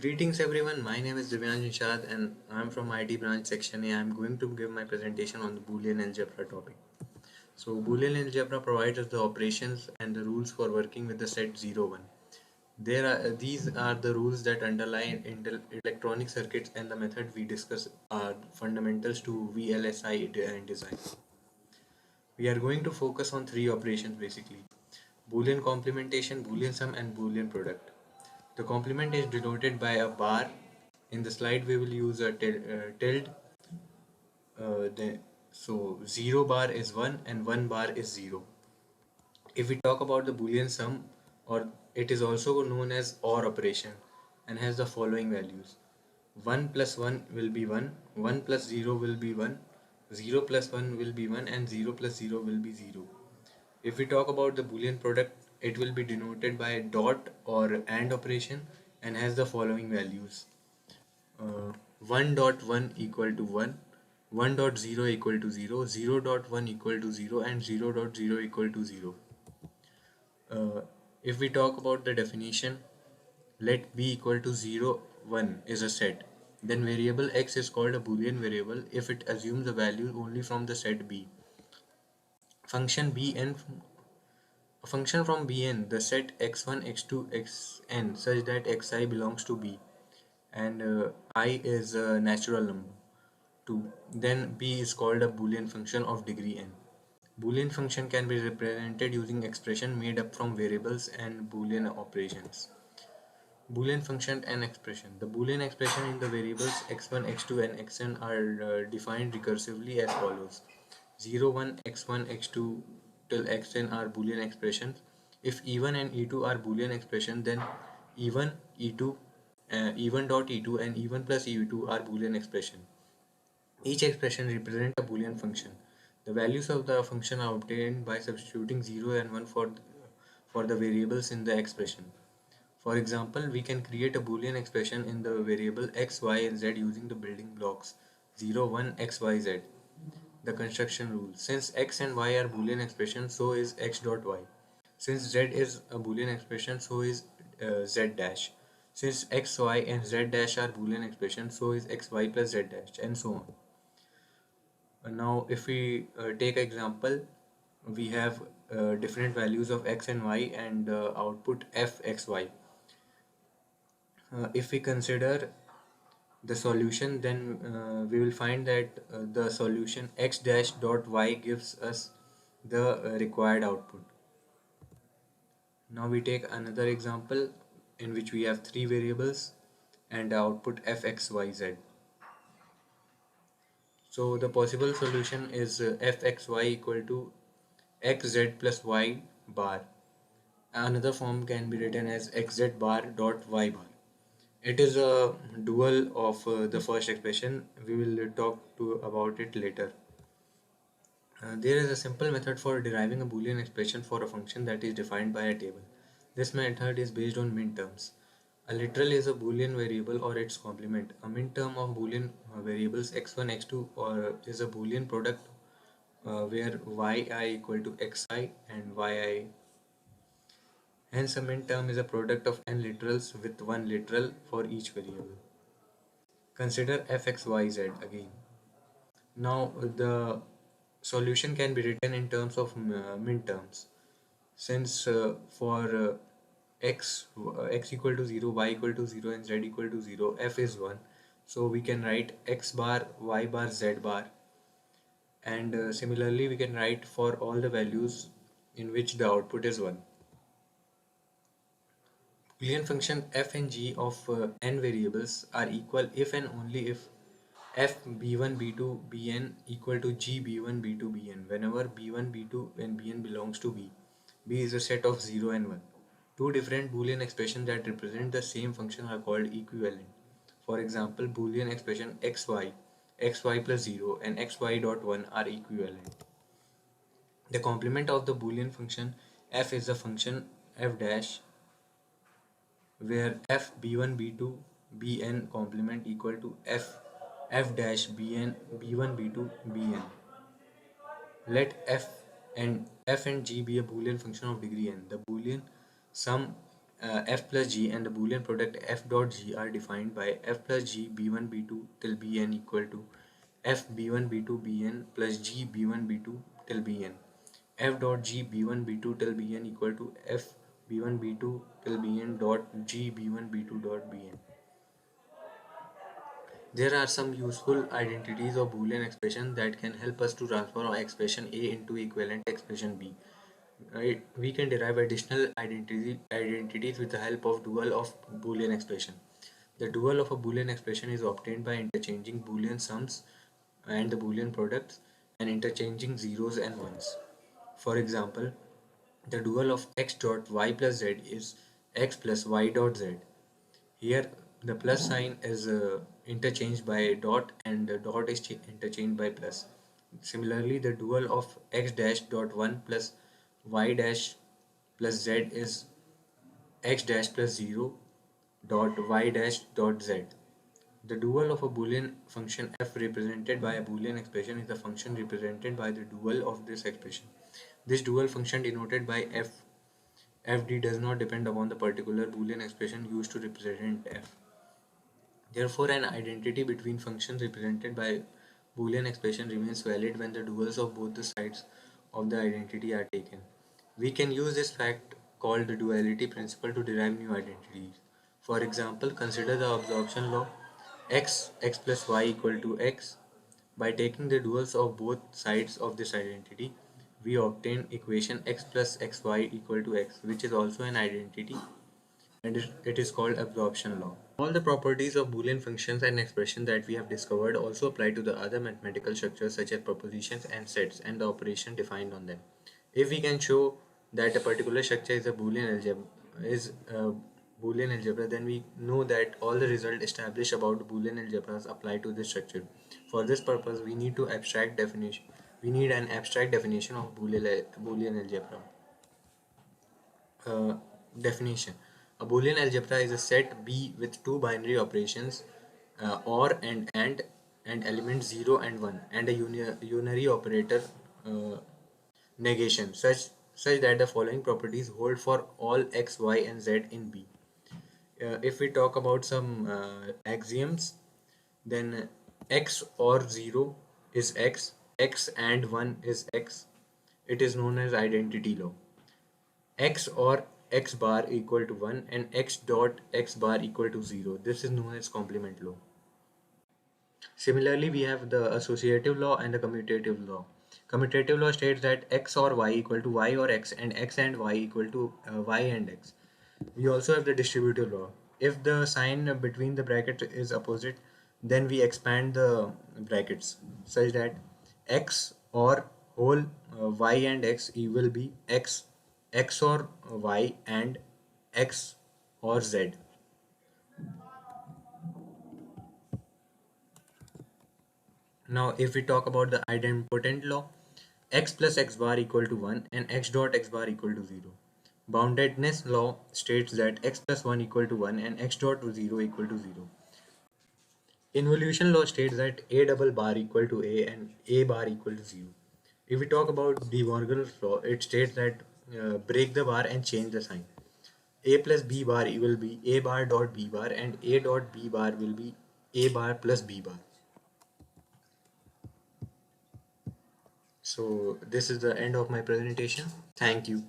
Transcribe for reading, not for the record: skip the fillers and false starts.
Greetings everyone, my name is Divyansh Nishad and I'm from IT branch section A. I'm going to give my presentation on the Boolean algebra topic. So Boolean algebra provides us the operations and the rules for working with the set 0, 1. These are the rules that underlie electronic circuits, and the method we discuss are fundamentals to VLSI and design. We are going to focus on three operations basically: Boolean complementation, Boolean sum and Boolean product. The complement is denoted by a bar. In the slide we will use a tilde. So 0 bar is 1 and 1 bar is 0. If we talk about the Boolean sum, or it is also known as OR operation, and has the following values: 1 plus 1 will be 1, 1 plus 0 will be 1, 0 plus 1 will be 1, and 0 plus 0 will be 0. If we talk about the Boolean product, it will be denoted by a dot or AND operation and has the following values: 1 dot 1 equal to 1, 1 dot 0 equal to 0, 0 dot 1 equal to 0, and 0 dot 0 equal to 0. Uh, if we talk about the definition, let b equal to 0, 1 is a set. Then variable x is called a Boolean variable if it assumes a value only from the set b. Function bn A function from Bn, the set x1, x2, xn such that xi belongs to B and I is a natural number 2. Then B is called a Boolean function of degree n. Boolean function can be represented using expression made up from variables and Boolean operations. Boolean function and expression. The Boolean expression in the variables x1, x2 and xn are defined recursively as follows: 0, 1, x1, x2 till xn are Boolean expressions. If e1 and e2 are Boolean expressions, then e1, e2, e1 dot e2 and e1 plus e2 are Boolean expression. Each expression represents a Boolean function. The values of the function are obtained by substituting 0 and 1 for the variables in the expression. For example, we can create a Boolean expression in the variable x, y, and z using the building blocks 0, 1, x, y, z. The construction rule: since x and y are Boolean expressions, so is x dot y. Since z is a Boolean expression, so is z dash. Since x, y, and z dash are Boolean expressions, so is x, y plus z dash, and so on. Now, if we take example, we have different values of x and y and output f x y. If we consider the solution, then we will find that the solution x dash dot y gives us the required output. Now we take another example in which we have three variables and output f x y z. So the possible solution is f x y equal to x z plus y bar. Another form can be written as x z bar dot y bar. It is a dual of the first expression. We will talk about it later. There is a simple method for deriving a Boolean expression for a function that is defined by a table. This method is based on minterms. A literal is a Boolean variable or its complement. A minterm of Boolean variables x1, x2 is a Boolean product where yi equal to xi and yi. Hence, a minterm is a product of n literals with one literal for each variable. Consider fxyz again. Now, the solution can be written in terms of minterms. Since for x equal to 0, y equal to 0 and z equal to 0, f is 1. So we can write x bar, y bar, z bar. And similarly, we can write for all the values in which the output is 1. Boolean function f and g of n variables are equal if and only if f b1 b2 bn equal to g b1 b2 bn whenever b1 b2 and bn belongs to b. B is a set of 0 and 1. Two different Boolean expressions that represent the same function are called equivalent. For example, Boolean expression xy plus 0 and xy dot 1 are equivalent. The complement of the Boolean function f is the function f dash where f b1 b2 bn complement equal to f dash bn b1 b2 bn. Let f and g be a Boolean function of degree n. The Boolean sum f plus g and the Boolean product f dot g are defined by f plus g b1 b2 till bn equal to f b1 b2 bn plus g b1 b2 till bn. F dot g b1 b2 till bn equal to f b1 b2 till bn dot g b1 b2 dot bn. There are some useful identities of Boolean expression that can help us to transform expression A into equivalent expression B. Right? We can derive additional identities with the help of dual of Boolean expression. The dual of a Boolean expression is obtained by interchanging Boolean sums and the Boolean products and interchanging zeros and ones. For example, the dual of x dot y plus z is x plus y dot z. Here, the plus sign is interchanged by dot and the dot is interchanged by plus. Similarly, the dual of x dash dot 1 plus y dash plus z is x dash plus 0 dot y dash dot z. The dual of a Boolean function f represented by a Boolean expression is the function represented by the dual of this expression. This dual function denoted by fd does not depend upon the particular Boolean expression used to represent f. Therefore, an identity between functions represented by Boolean expression remains valid when the duals of both the sides of the identity are taken. We can use this fact called the duality principle to derive new identities. For example, consider the absorption law x plus y equal to x. By taking the duals of both sides of this identity, we obtain equation x plus xy equal to x, which is also an identity, and it is called absorption law. All the properties of Boolean functions and expressions that we have discovered also apply to the other mathematical structures such as propositions and sets and the operation defined on them. If we can show that a particular structure is a Boolean algebra, then we know that all the results established about Boolean algebras apply to this structure. For this purpose, we need to abstract definition. We need an abstract definition of Boolean algebra. Uh, Definition. A Boolean algebra is a set B with two binary operations OR and AND and elements 0 and 1 and a unary operator uh, negation such that the following properties hold for all x, y and z in B. If we talk about some axioms, then x or 0 is x and 1 is x. It is known as identity law. X or x bar equal to 1 and x dot x bar equal to 0. This is known as complement law. Similarly, we have the associative law and the commutative law. Commutative law states that x or y equal to y or x and y equal to y and x. We also have the distributive law. If the sign between the brackets is opposite, then we expand the brackets such that x or whole y and x will be x or y and x or z. Now, if we talk about the idempotent law, x plus x bar equal to 1 and x dot x bar equal to 0. Boundedness law states that x plus 1 equal to 1 and x dot to 0 equal to 0. Involution law states that a double bar equal to a and a bar equal to 0. If we talk about De Morgan's law, it states that break the bar and change the sign. A plus b bar will be a bar dot b bar and a dot b bar will be a bar plus b bar. So this is the end of my presentation. Thank you.